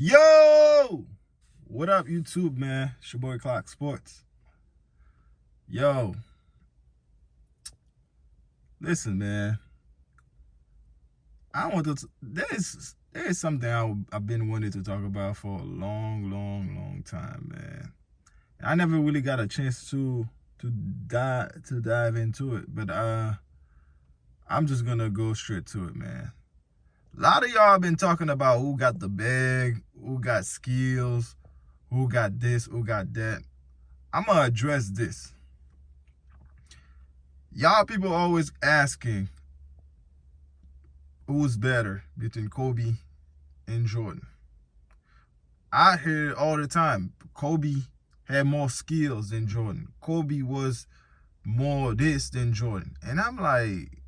Yo! What up, YouTube, man? It's your boy Clock Sports. Yo. Listen, man. I want to. There's something I've been wanting to talk about for a long time, man. I never really got a chance to dive into it, but I'm just gonna go straight to it, man. A lot of y'all been talking about who got the bag, who got skills, who got this, who got that. I'm gonna address this. Y'all people always asking who's better between Kobe and Jordan. I hear it all the time. Kobe had more skills than Jordan. Kobe was more this than Jordan. And I'm like,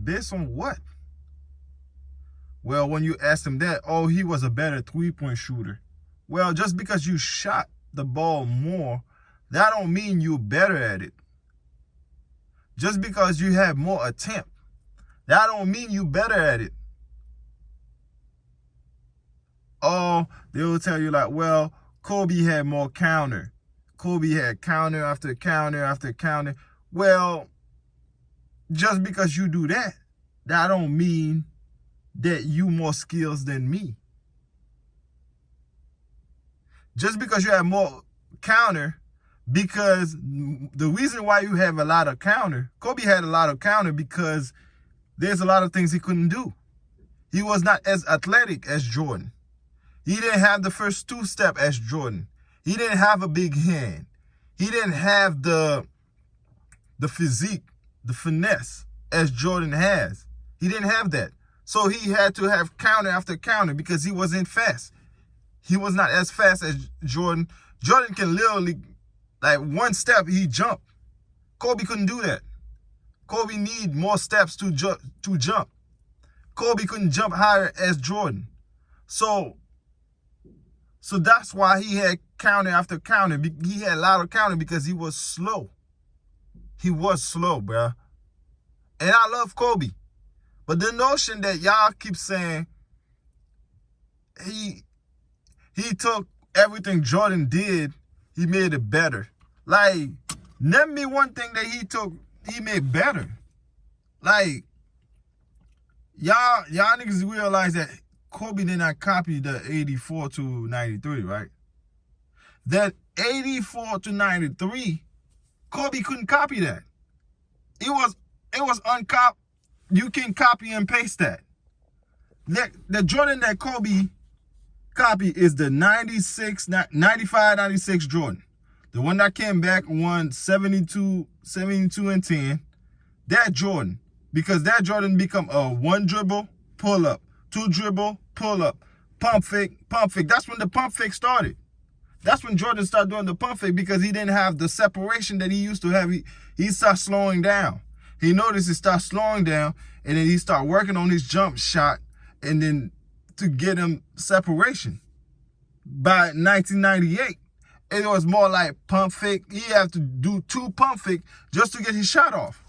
based on what? Well, when you ask him that, oh, he was a better three-point shooter. Well, just because you shot the ball more, that don't mean you're better at it. Just because you have more attempt, that don't mean you better at it. Oh, they will tell you like, well, Kobe had more counter. Kobe had counter after counter after counter. Well, just because you do that, that don't mean that you more skills than me. Just because you have more counter, because the reason why you have a lot of counter, Kobe had a lot of counter because there's a lot of things he couldn't do. He was not as athletic as Jordan. He didn't have the first two-step as Jordan. He didn't have a big hand. He didn't have the physique, the finesse as Jordan has. He didn't have that. So he had to have counter after counter because he wasn't fast. He was not as fast as Jordan. Jordan can literally, like one step, he jumped. Kobe couldn't do that. Kobe need more steps to jump. Kobe couldn't jump higher as Jordan. So that's why he had counter after counter. He had a lot of counter because he was slow. He was slow, bruh. And I love Kobe. But the notion that y'all keep saying he took everything Jordan did, he made it better. Like, name me one thing that he made better. Like, y'all niggas realize that Kobe did not copy the 84 to 93, right? That 84 to 93, Kobe couldn't copy that. It was uncop. You can copy and paste that. The Jordan that Kobe copied is the 95-96 Jordan. The one that came back won 72 and 10. That Jordan. Because that Jordan become a one dribble, pull up. Two dribble, pull up. Pump fake, pump fake. That's when the pump fake started. That's when Jordan started doing the pump fake because he didn't have the separation that he used to have. He started slowing down. He noticed he started slowing down, and then he started working on his jump shot, and then to get him separation. By 1998, it was more like pump fake. He had to do two pump fake just to get his shot off.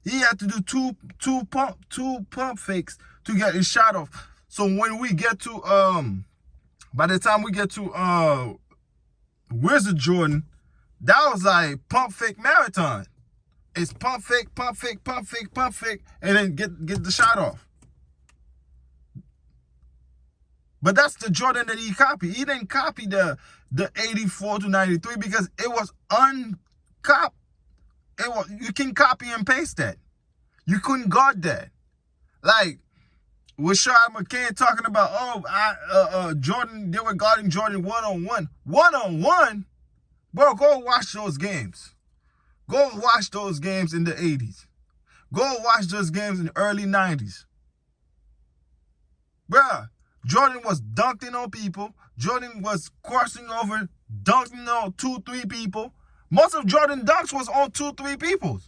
He had to do two pump fakes to get his shot off. So when we get to by the time we get to Wizard Jordan, that was like pump fake marathon. It's pump fake, pump fake, pump fake, pump fake, and then get the shot off. But that's the Jordan that he copied. He didn't copy the 84 to 93 because it was uncop. You can copy and paste that. You couldn't guard that. Like Rashad McCann talking about, Jordan, they were guarding Jordan one-on-one. One-on-one? Bro, go watch those games. Go watch those games in the 80s. Go watch those games in the early 90s. Bruh, Jordan was dunking on people. Jordan was crossing over, dunking on 2-3 people. Most of Jordan dunks was on 2-3 people.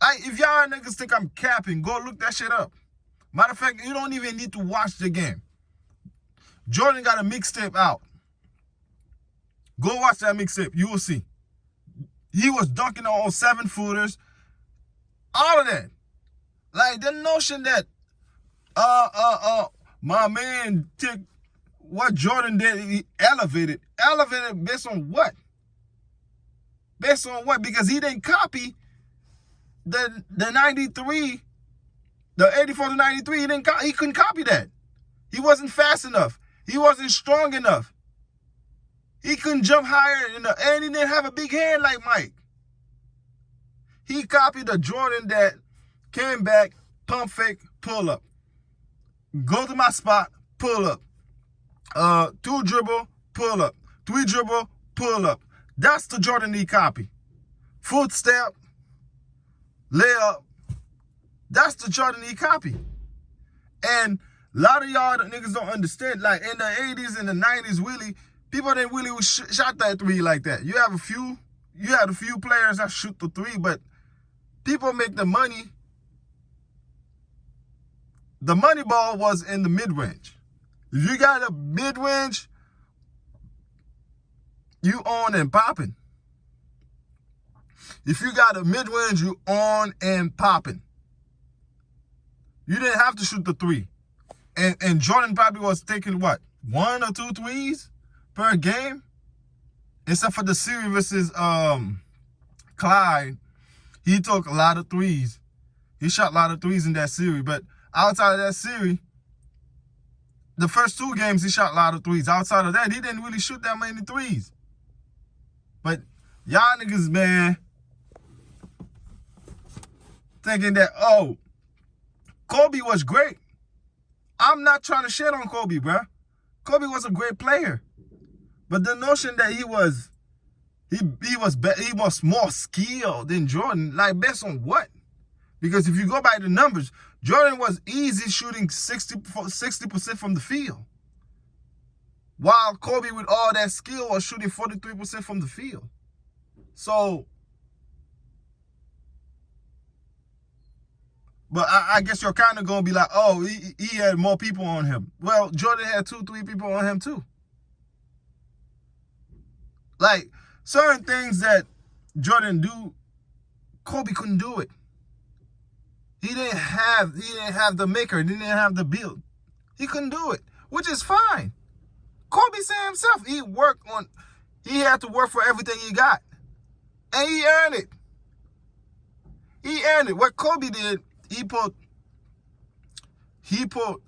Like, if y'all niggas think I'm capping, go look that shit up. Matter of fact, you don't even need to watch the game. Jordan got a mixtape out. Go watch that mixtape. You will see. He was dunking on 7-footers. All of that. Like, the notion that My man took what Jordan did, he elevated. Elevated based on what? Based on what? Because he didn't copy the 93, the 84 to 93. He couldn't copy that. He wasn't fast enough. He wasn't strong enough. He couldn't jump higher, and he didn't have a big hand like Mike. He copied the Jordan that came back, pump fake, pull up. Go to my spot, pull up. 2 dribble, pull up. 3 dribble, pull up. That's the Jordan he copied. Footstep, layup. That's the Jordan he copied. And a lot of y'all niggas don't understand. Like in the 80s and the 90s, really, people didn't really shot that 3 like that. You had a few players that shoot the 3, but people make the money. The money ball was in the mid-range. If you got a mid-range, you on and popping. If you got a mid-range, you on and popping. You didn't have to shoot the 3. And Jordan probably was taking what? 1 or 2 threes per game? Except for the series versus Clyde. He took a lot of threes. He shot a lot of threes in that series. But outside of that series, the first 2 games, he shot a lot of threes. Outside of that, he didn't really shoot that many threes. But y'all niggas, man, thinking that, oh, Kobe was great. I'm not trying to shit on Kobe, bruh. Kobe was a great player. But the notion that he was more skilled than Jordan, like based on what? Because if you go by the numbers, Jordan was easy shooting 60% from the field. While Kobe with all that skill was shooting 43% from the field. So, but I guess you're kind of going to be like, oh, he had more people on him. Well, Jordan had 2-3 people on him too. Like, certain things that Jordan do, Kobe couldn't do it. He didn't have the maker. He didn't have the build. He couldn't do it, which is fine. Kobe said himself, he had to work for everything he got. And he earned it. He earned it. What Kobe did, he put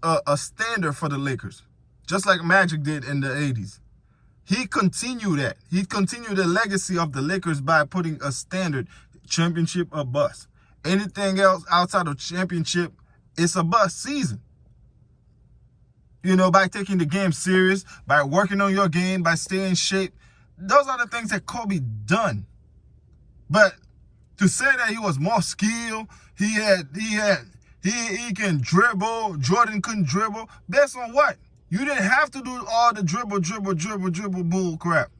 a standard for the Lakers, just like Magic did in the 80s. He continued that. He continued the legacy of the Lakers by putting a standard, championship or bust. Anything else outside of championship, it's a bust season. By taking the game serious, by working on your game, by staying in shape. Those are the things that Kobe done. But to say that he was more skilled, he can dribble, Jordan couldn't dribble, based on what? You didn't have to do all the dribble bull crap.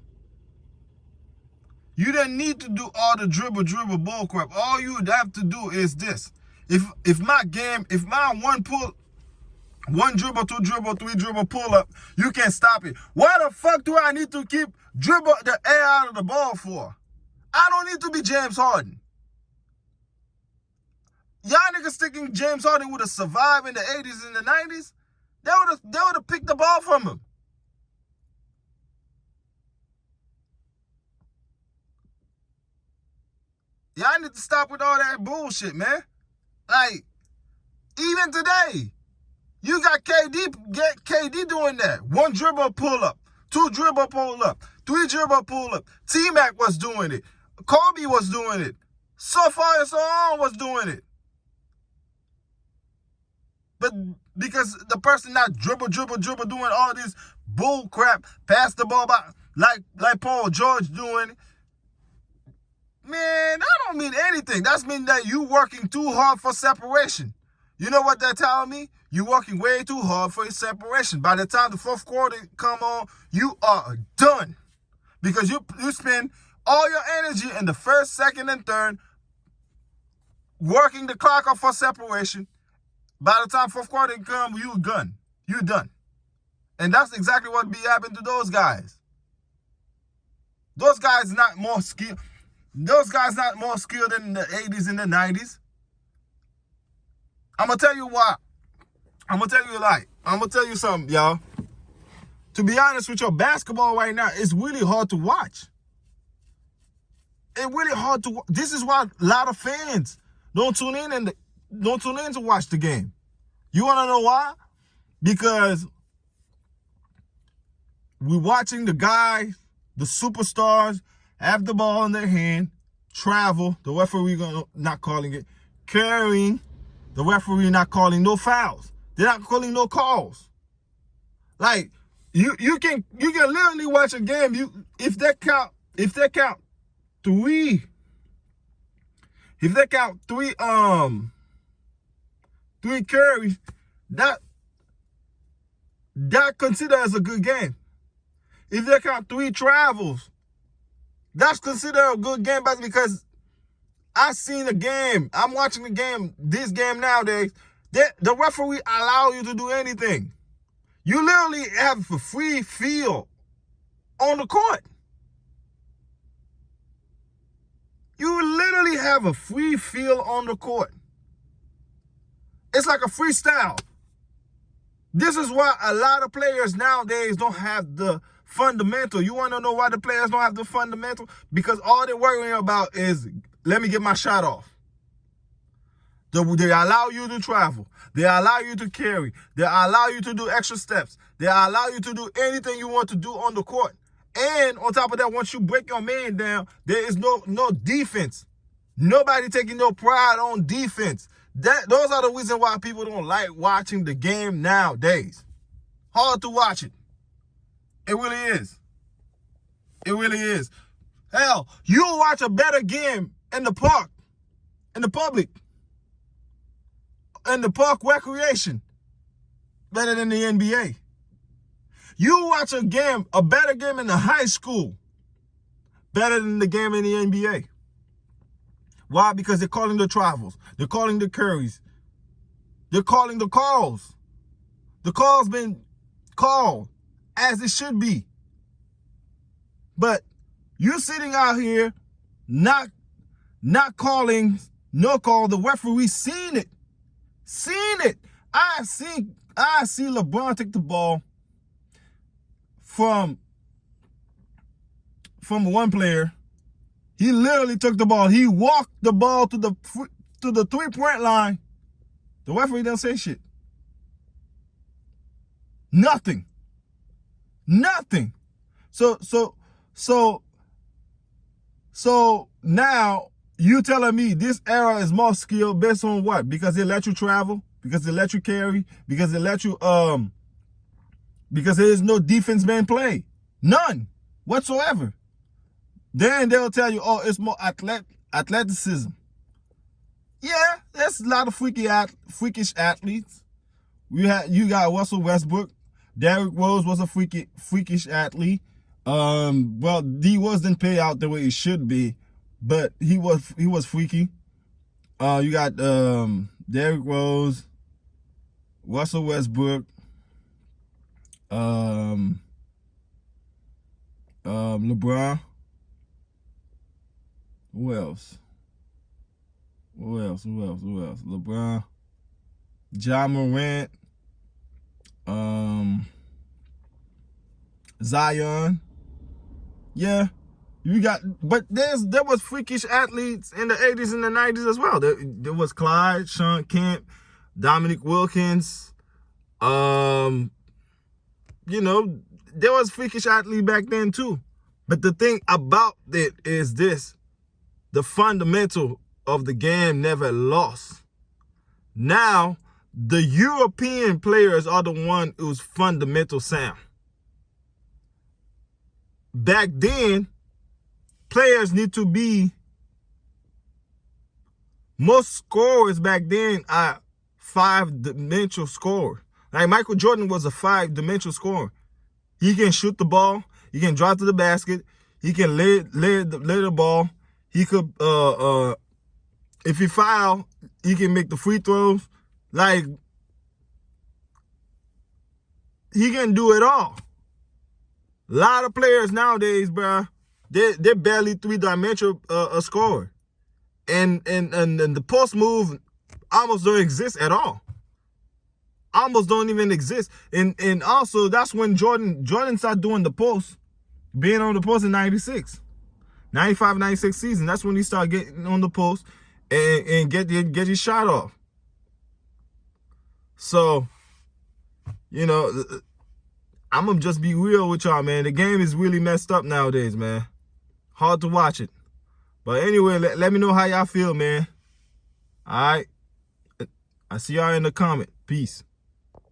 You didn't need to do all the dribble bull crap. All you would have to do is this. If my one dribble, 2 dribble, 3 dribble pull up, you can't stop it. Why the fuck do I need to keep dribble the air out of the ball for? I don't need to be James Harden. Y'all niggas thinking James Harden would have survived in the 80s and the 90s? They would have picked the ball from him. Y'all need to stop with all that bullshit, man. Like, even today, you got KD doing that. 1 dribble pull up, 2 dribble pull up, 3 dribble pull up. T-Mac was doing it. Kobe was doing it. So far and so on was doing it. But because the person not dribble, doing all this bull crap, pass the ball by, like Paul George doing, man, that don't mean anything. That means that you working too hard for separation. You know what that telling me? You working way too hard for your separation. By the time the 4th quarter come on, you are done. Because you spend all your energy in the 1st, 2nd, and 3rd working the clock up for separation. By the time 4th quarter come, you're done. You're done. And that's exactly what be happening to those guys. Those guys not more skilled. Those guys not more skilled than the 80s and the 90s. I'm going to tell you why. I'm gonna tell you I'm gonna tell you something, y'all. To be honest with you, basketball right now is really hard to watch. It's really hard to. This is why a lot of fans don't tune in to watch the game. You wanna know why? Because we're watching the guys, the superstars, have the ball in their hand, travel. The referee not calling it, carrying. The referee not calling no fouls. They're not calling no calls. Like you can literally watch a game. If they count three carries, that considered as a good game. If they count 3 travels, that's considered a good game, because I seen the game. I'm watching the game. This game nowadays, the referee allow you to do anything. You literally have a free field on the court. You literally have a free field on the court. It's like a freestyle. This is why a lot of players nowadays don't have the fundamental. You want to know why the players don't have the fundamental? Because all they're worrying about is, let me get my shot off. They allow you to travel. They allow you to carry. They allow you to do extra steps. They allow you to do anything you want to do on the court. And on top of that, once you break your man down, there is no defense. Nobody taking no pride on defense. Those are the reasons why people don't like watching the game nowadays. Hard to watch it. It really is. It really is. Hell, you'll watch a better game in the park, in the public, in the park recreation, better than the NBA. You watch a better game in the high school, better than the game in the NBA. Why? Because they're calling the travels. They're calling the curries. They're calling the calls. The call's been called as it should be. But you're sitting out here not calling no call. The referee seen it. I see LeBron take the ball from one player. He literally took the ball. He walked the ball to the 3-point line. The referee didn't say shit. Nothing. So now you telling me this era is more skilled based on what? Because they let you travel, because they let you carry, because they let you because there is no defense being played. None whatsoever. Then they'll tell you, oh, it's more athleticism. Yeah, there's a lot of freakish athletes. You got Russell Westbrook. Derrick Rose was a freakish athlete. Well, D Rose didn't pay out the way he should be, but he was freaky. You got Derrick Rose, Russell Westbrook, LeBron. Who else? LeBron, Ja Morant, Zion. Yeah, you got, but there was freakish athletes in the 80s and the 90s as well. There was Clyde, Shawn Kemp, Dominique Wilkins. There was freakish athlete back then too. But the thing about it is this: the fundamental of the game never lost. Now, the European players are the one who's fundamental sound. Back then, players need to be, most scorers back then are 5-dimensional scorer. Like Michael Jordan was a 5-dimensional scorer. He can shoot the ball. He can drive to the basket. He can lay the ball. He could, if he foul, he can make the free throws. Like, he can do it all. A lot of players nowadays, bro, they're barely 3-dimensional scorer. And the post move almost don't exist at all. almost don't even exist. And also that's when Jordan started doing the post, being on the post in 96. 95, 96 season. That's when he started getting on the post and get his shot off. So, you know, I'm going to just be real with y'all, man. The game is really messed up nowadays, man. Hard to watch it. But anyway, let me know how y'all feel, man. All right. I see y'all in the comment. Peace.